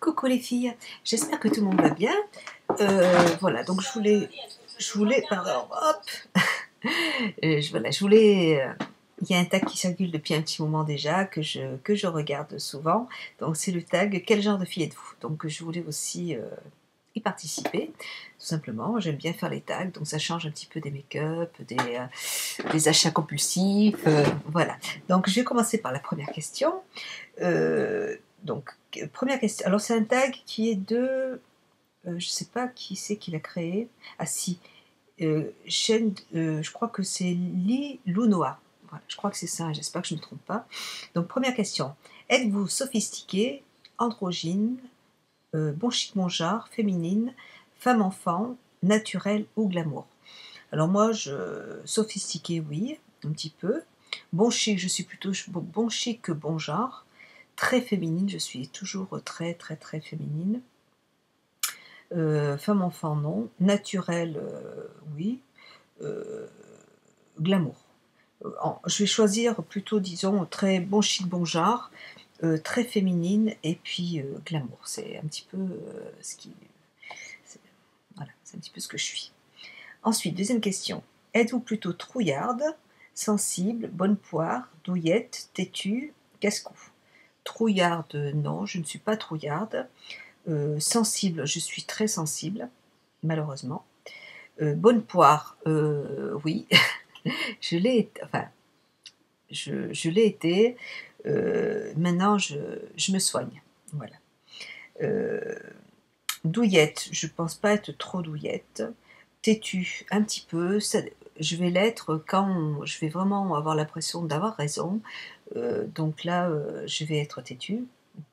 Coucou les filles, j'espère que tout le monde va bien. Voilà, donc pardon, hop, voilà, il y a un tag qui circule depuis un petit moment déjà, que je regarde souvent. Donc c'est le tag « Quel genre de fille êtes-vous » Donc je voulais aussi y participer, tout simplement. J'aime bien faire les tags, donc ça change un petit peu des make-up, des achats compulsifs, voilà. Donc je vais commencer par la première question. Première question. Alors, c'est un tag qui est de. Je ne sais pas qui c'est qui l'a créé. Ah, si. Je crois que c'est Li Lunoa. Voilà, je crois que c'est ça. J'espère que je ne me trompe pas. Donc, première question. Êtes-vous sophistiquée, androgyne, bon chic, bon genre, féminine, femme-enfant, naturelle ou glamour? Alors, moi, sophistiquée, oui, un petit peu. Bon chic, je suis plutôt bon chic que bon genre. Très féminine, je suis toujours très très très féminine. Femme-enfant, non. Naturelle, oui. Euh, Glamour. Je vais choisir plutôt, disons, très bon chic, bon genre, très féminine, et puis glamour. C'est un petit peu c'est- voilà, c'est un petit peu ce que je suis. Ensuite, deuxième question. Êtes-vous plutôt trouillarde, sensible, bonne poire, douillette, têtue, casse-cou? Trouillarde, non, je ne suis pas trouillarde. Sensible, je suis très sensible, malheureusement. Bonne poire, oui, je l'ai été, enfin, je l'ai été. Maintenant, je me soigne. Voilà. Euh, Douillette, je pense pas être trop douillette. Têtue, un petit peu. Je vais l'être quand je vais vraiment avoir l'impression d'avoir raison. Donc là, je vais être têtue.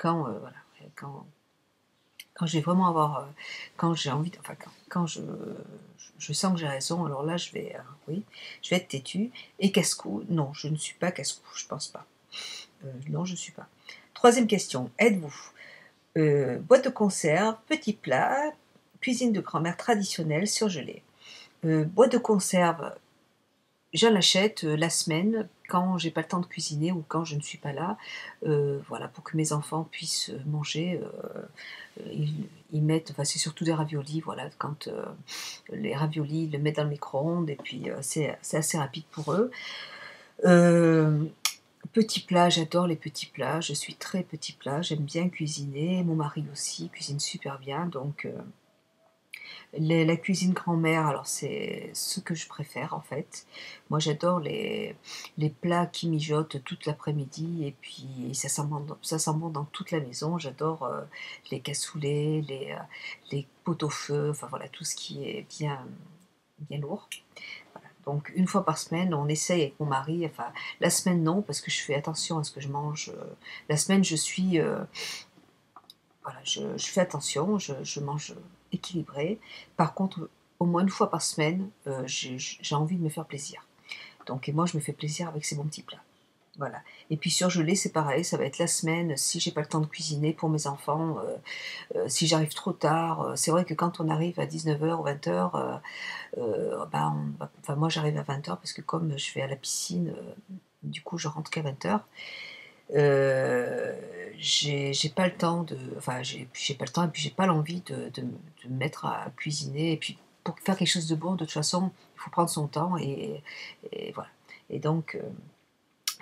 Voilà, quand je vais vraiment quand j'ai envie, enfin quand je sens que j'ai raison, alors là oui, je vais être têtue. Et casse-cou, non, je ne suis pas casse-cou, je pense pas. Non, je ne suis pas. Troisième question, êtes-vous boîte de conserve, petit plat, cuisine de grand-mère traditionnelle, surgelée? Boîte de conserve, j'en achète la semaine quand j'ai pas le temps de cuisiner ou quand je ne suis pas là, voilà, pour que mes enfants puissent manger. Ils mettent, enfin c'est surtout des raviolis, voilà, quand les raviolis, ils le mettent dans le micro-ondes et puis c'est assez rapide pour eux. Euh, Petits plats, j'adore les petits plats, je suis très petit plat, j'aime bien cuisiner, mon mari aussi cuisine super bien, donc la cuisine grand-mère, alors c'est ce que je préfère en fait. Moi j'adore les plats qui mijotent toute l'après-midi et puis ça sent bon dans toute la maison. J'adore les cassoulets, les pot-au-feu, enfin voilà, tout ce qui est bien, bien lourd. Voilà. Donc une fois par semaine, on essaye avec mon mari, enfin la semaine non, parce que je fais attention à ce que je mange. La semaine je suis voilà, je fais attention, je mange équilibré. Par contre, au moins une fois par semaine, j'ai envie de me faire plaisir. Donc, et moi, je me fais plaisir avec ces bons petits plats. Voilà. Et puis surgelé, c'est pareil, ça va être la semaine, si j'ai pas le temps de cuisiner pour mes enfants, si j'arrive trop tard. C'est vrai que quand on arrive à 19h ou 20h, enfin, moi j'arrive à 20h parce que comme je vais à la piscine, du coup je rentre qu'à 20h. Heu, j'ai pas le temps j'ai pas le temps et puis j'ai pas l'envie de me mettre à cuisiner et puis pour faire quelque chose de bon, de toute façon, il faut prendre son temps et voilà. Et donc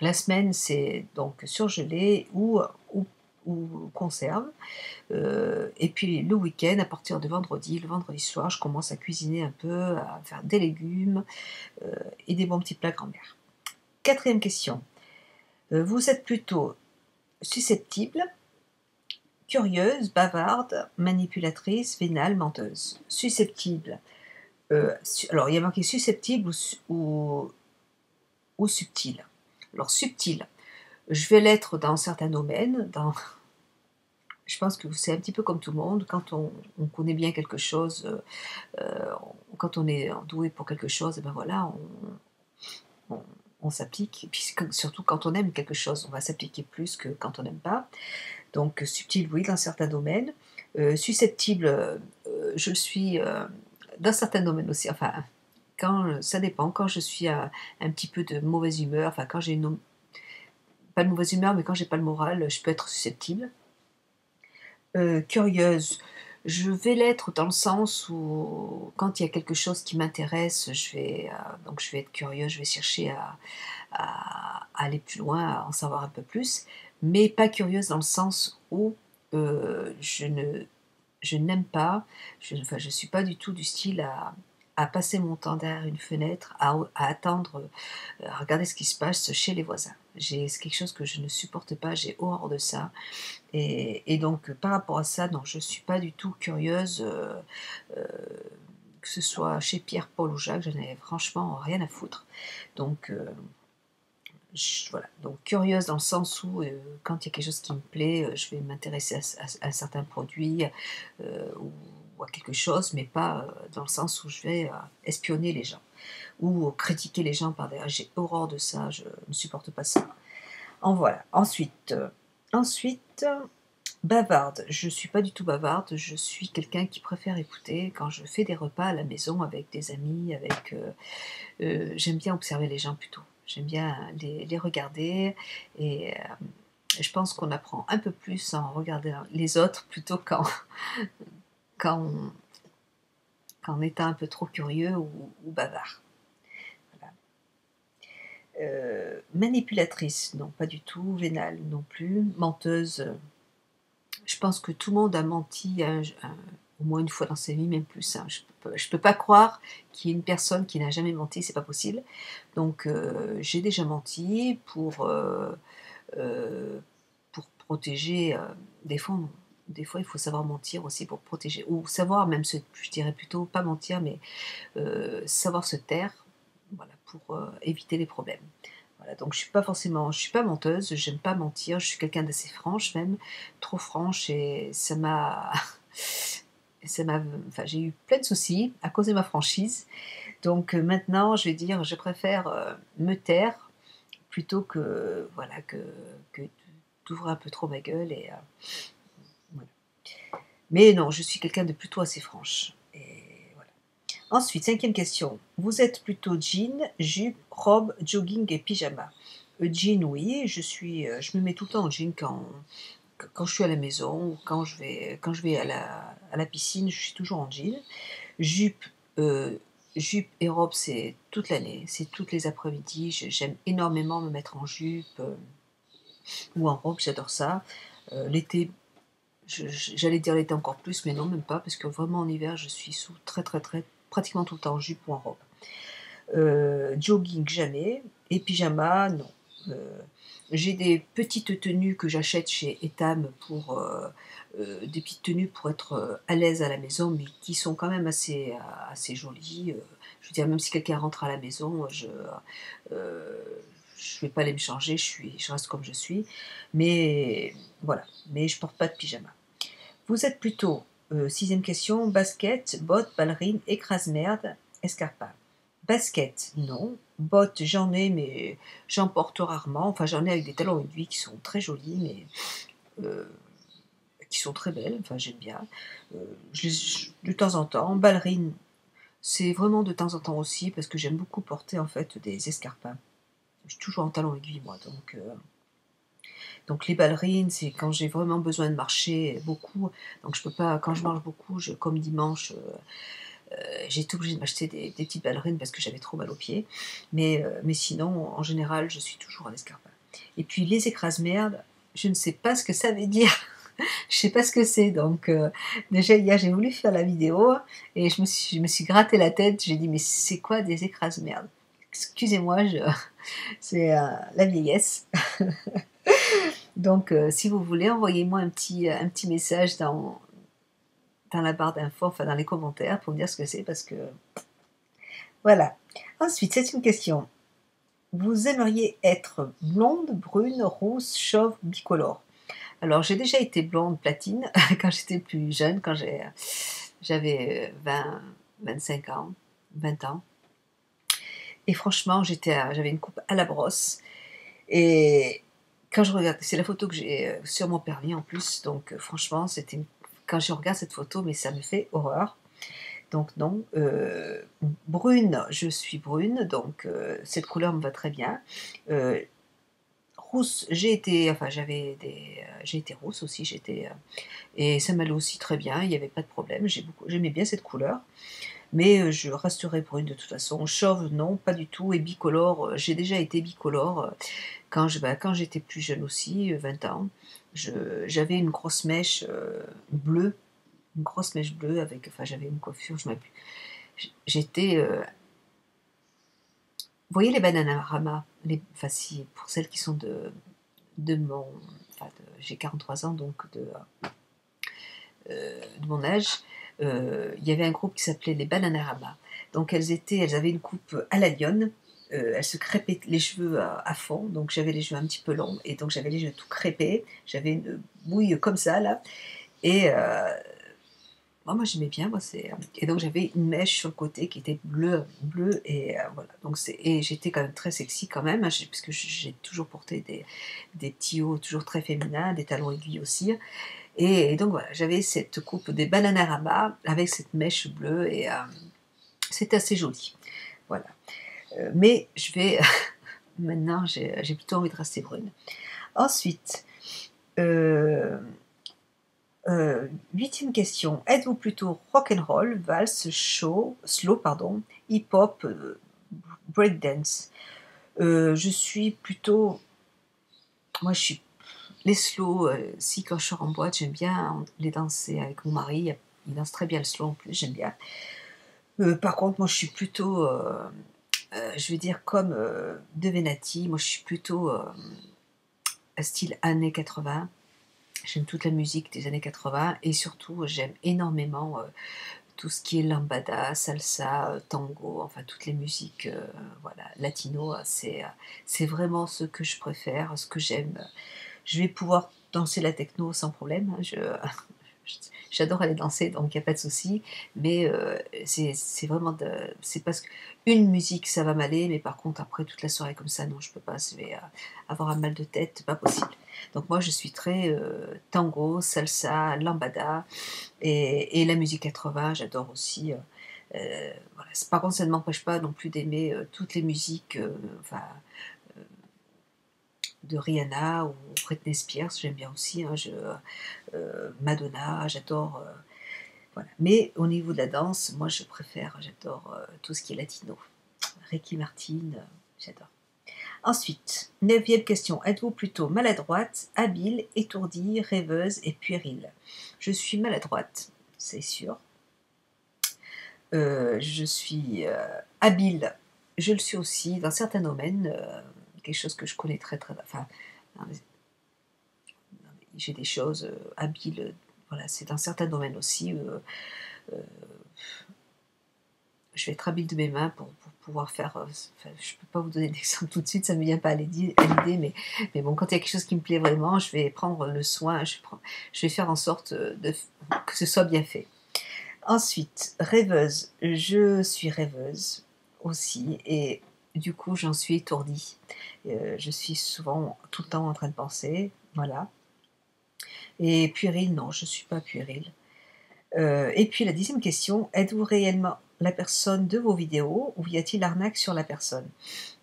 la semaine, c'est donc surgelé ou conserve, et puis le week-end, à partir de le vendredi soir, je commence à cuisiner un peu, à faire des légumes, et des bons petits plats grand-mère. Quatrième question, vous êtes plutôt susceptible, curieuse, bavarde, manipulatrice, vénale, menteuse? Susceptible. Alors, il y a marqué susceptible ou subtile. Alors, subtile, je vais l'être dans certains domaines. Je pense que c'est un petit peu comme tout le monde. Quand on connaît bien quelque chose, quand on est doué pour quelque chose, et ben voilà, on, on s'applique. Et puis, surtout quand on aime quelque chose, on va s'appliquer plus que quand on n'aime pas. Donc subtil, oui, dans certains domaines. Susceptible, je le suis dans certains domaines aussi. Enfin, ça dépend. Quand je suis à un petit peu de mauvaise humeur, enfin quand j'ai pas de mauvaise humeur, mais quand j'ai pas le moral, je peux être susceptible. Curieuse, je vais l'être dans le sens où quand il y a quelque chose qui m'intéresse, donc je vais être curieuse, je vais chercher à aller plus loin, à en savoir un peu plus, mais pas curieuse dans le sens où, je ne je n'aime pas, enfin, je suis pas du tout du style à passer mon temps derrière une fenêtre, à attendre, à regarder ce qui se passe chez les voisins. C'est quelque chose que je ne supporte pas, j'ai horreur de ça et donc par rapport à ça, non, je suis pas du tout curieuse, heu, que ce soit chez Pierre, Paul ou Jacques, j'en ai franchement rien à foutre. Donc voilà, donc curieuse dans le sens où, quand il y a quelque chose qui me plaît, je vais m'intéresser à un certain produit, ou à quelque chose, mais pas, dans le sens où je vais, espionner les gens ou critiquer les gens par derrière. J'ai horreur de ça, je ne supporte pas ça. En voilà. Ensuite, bavarde. Je suis pas du tout bavarde, je suis quelqu'un qui préfère écouter quand je fais des repas à la maison avec des amis, j'aime bien observer les gens plutôt. J'aime bien les regarder et je pense qu'on apprend un peu plus en regardant les autres plutôt qu'en qu'en étant un peu trop curieux ou bavard. Voilà. Manipulatrice, non, pas du tout. Vénale, non plus. Menteuse, je pense que tout le monde a menti au moins une fois dans sa vie, même plus, hein. Je peux pas croire qu'il y ait une personne qui n'a jamais menti, c'est pas possible. Donc j'ai déjà menti pour protéger, des fois il faut savoir mentir aussi pour protéger ou savoir même se je dirais plutôt pas mentir, mais savoir se taire, voilà, pour, éviter les problèmes. Voilà, donc je suis pas menteuse, j'aime pas mentir, je suis quelqu'un d'assez franche même, trop franche et ça m'a enfin j'ai eu plein de soucis à cause de ma franchise. Donc maintenant je vais dire je préfère, me taire plutôt que voilà que d'ouvrir un peu trop ma gueule et voilà. Mais non, je suis quelqu'un de plutôt assez franche et voilà. Ensuite, cinquième question, vous êtes plutôt jean, jupe, robe, jogging et pyjama? Jean oui, je me mets tout le temps en jean quand je suis à la maison ou quand je vais à la piscine, je suis toujours en jean. Jupe, heu, jupe et robe, c'est toute l'année, c'est toutes les après-midi, j'aime énormément me mettre en jupe, ou en robe, j'adore ça. L'été, j'allais dire l'été encore plus, mais non, même pas, parce que vraiment en hiver, je suis sous très pratiquement tout le temps en jupe ou en robe. Jogging, jamais et pyjama, non. Heu, j'ai des petites tenues que j'achète chez Etam des petites tenues pour être, à l'aise à la maison, mais qui sont quand même assez jolies, je veux dire même si quelqu'un rentre à la maison, je vais pas aller me changer, je reste comme je suis, mais voilà, mais je porte pas de pyjama. Vous êtes plutôt, 6e question, basket, bottes, ballerines, écrase-merde, escarpins? Basket, non. Bottes, j'en ai, mais j'en porte rarement. Enfin, j'en ai avec des talons aiguilles qui sont très jolis, mais qui sont très belles. Enfin, j'aime bien. De temps en temps. Ballerines, c'est vraiment de temps en temps aussi, parce que j'aime beaucoup porter en fait des escarpins. Je suis toujours en talons aiguilles, moi, donc les ballerines, c'est quand j'ai vraiment besoin de marcher beaucoup. Donc je peux pas, quand je marche beaucoup, comme dimanche, j'ai été obligée de m'acheter des petites ballerines parce que j'avais trop mal aux pieds. Mais sinon, en général, je suis toujours en escarpin. Et puis les écrase-merdes, je ne sais pas ce que ça veut dire. Je sais pas ce que c'est. Donc déjà hier, j'ai voulu faire la vidéo et je me suis gratté la tête. J'ai dit mais c'est quoi des écrase-merdes? Excusez-moi, c'est la vieillesse. Donc si vous voulez, envoyez-moi un petit message dans la barre d'infos, enfin dans les commentaires pour me dire ce que c'est parce que voilà. Ensuite, c'est une question. Vous aimeriez être blonde, brune, rousse, chauve, bicolore? Alors j'ai déjà été blonde platine quand j'étais plus jeune, j'avais 25 ans, 20 ans et franchement, j'avais une coupe à la brosse et quand je regarde c'est la photo que j'ai, sur mon permis en plus, donc franchement, quand je regarde cette photo, mais ça me fait horreur. Donc non, brune, je suis brune, donc cette couleur me va très bien. Heu, rousse, enfin j'ai été rousse aussi, et ça m'allait aussi très bien, il n'y avait pas de problème, j'aimais bien cette couleur. Mais je resterai brune de toute façon. Chauve, non, pas du tout, et bicolore, j'ai déjà été bicolore, quand j'étais plus jeune aussi, 20 ans. J'avais une grosse mèche, bleue, une grosse mèche bleue avec, enfin j'avais une coiffure, je ne plus. J'étais, vous voyez les Bananarama? Enfin si, pour celles qui sont de mon, enfin j'ai 43 ans, donc de mon âge, il y avait un groupe qui s'appelait les Bananarama. Donc elles avaient une coupe à la lionne, elles se crêpaient les cheveux à fond, donc j'avais les cheveux un petit peu longs, et donc j'avais les cheveux tout crêpés, j'avais une bouille comme ça là, et moi j'aimais bien, et donc j'avais une mèche sur le côté qui était bleue, et voilà, donc et j'étais quand même très sexy quand même, hein, parce que j'ai toujours porté des petits hauts toujours très féminins, des talons aiguilles aussi. Et donc voilà, j'avais cette coupe des Bananarama avec cette mèche bleue, et c'est assez joli. Voilà. Mais je vais maintenant j'ai plutôt envie de rester brune. Ensuite, 8e question. Êtes-vous plutôt rock'n'roll, valse, slow, pardon, hip-hop, breakdance? Je suis plutôt, moi je suis les slow, si quand je sors en boîte, j'aime bien les danser avec mon mari, il danse très bien le slow en plus, j'aime bien. Par contre, moi je suis plutôt, je vais dire comme, De Venati, moi je suis plutôt, style années 80. J'aime toute la musique des années 80, et surtout j'aime énormément, tout ce qui est lambada, salsa, tango, enfin toutes les musiques, voilà, latino, c'est vraiment ce que je préfère, ce que j'aime. Je vais pouvoir danser la techno sans problème, hein, j'adore aller danser, donc il n'y a pas de souci, mais c'est vraiment c'est parce qu'une musique ça va m'aller, mais par contre après toute la soirée comme ça, non, je peux pas, je vais avoir un mal de tête, pas possible. Donc moi je suis très tango, salsa, lambada, et la musique 80, j'adore aussi. Voilà. Par contre, ça ne m'empêche pas non plus d'aimer toutes les musiques, enfin, de Rihanna ou Britney Spears, j'aime bien aussi, hein, Madonna, j'adore. Voilà. Mais au niveau de la danse, moi j'adore tout ce qui est latino. Ricky Martin, j'adore. Ensuite, 9e question. Êtes-vous plutôt maladroite, habile, étourdie, rêveuse et puérile? Je suis maladroite, c'est sûr. Je suis habile, je le suis aussi dans certains domaines, quelque chose que je connais très très, enfin, j'ai des choses habiles, voilà, c'est dans certains domaines aussi. Euh, je vais être habile de mes mains pour pouvoir faire. Enfin, je ne peux pas vous donner d'exemple tout de suite, ça ne me vient pas à l'idée, mais bon, quand il y a quelque chose qui me plaît vraiment, je vais prendre le soin, je vais faire en sorte que ce soit bien fait. Ensuite, rêveuse. Je suis rêveuse aussi, et du coup, j'en suis étourdie. Je suis souvent tout le temps en train de penser, voilà. Et puérile, non, je ne suis pas puérile. Et puis la 10e question, êtes-vous réellement la personne de vos vidéos, ou y a-t-il arnaque sur la personne?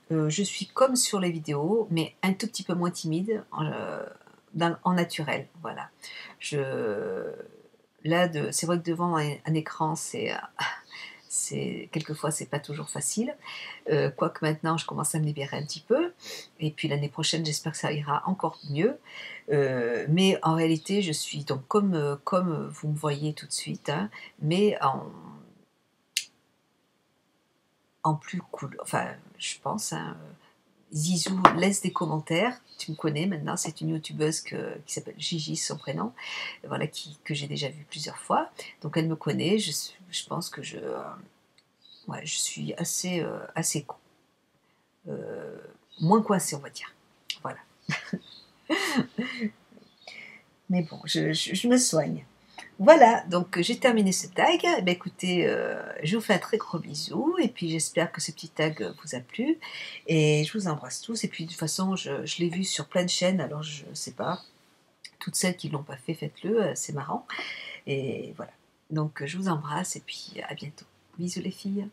Je suis comme sur les vidéos, mais un tout petit peu moins timide, en naturel, voilà. C'est vrai que devant un écran, quelquefois c'est pas toujours facile, quoique maintenant je commence à me libérer un petit peu, et puis l'année prochaine j'espère que ça ira encore mieux, mais en réalité je suis donc comme vous me voyez tout de suite, hein, mais en plus cool, enfin je pense, hein. Zizou laisse des commentaires, tu me connais maintenant, c'est une youtubeuse qui s'appelle Gigi, son prénom, voilà, que j'ai déjà vue plusieurs fois, donc elle me connaît, je pense que ouais, je suis assez moins coincée, on va dire. Voilà. Mais bon, je me soigne. Voilà, donc j'ai terminé ce tag. Eh bien, écoutez, je vous fais un très gros bisou, et puis j'espère que ce petit tag vous a plu, et je vous embrasse tous. Et puis de toute façon, je l'ai vu sur plein de chaînes, alors je ne sais pas, toutes celles qui ne l'ont pas fait, faites-le, c'est marrant. Et voilà, donc je vous embrasse, et puis à bientôt. Bisous les filles.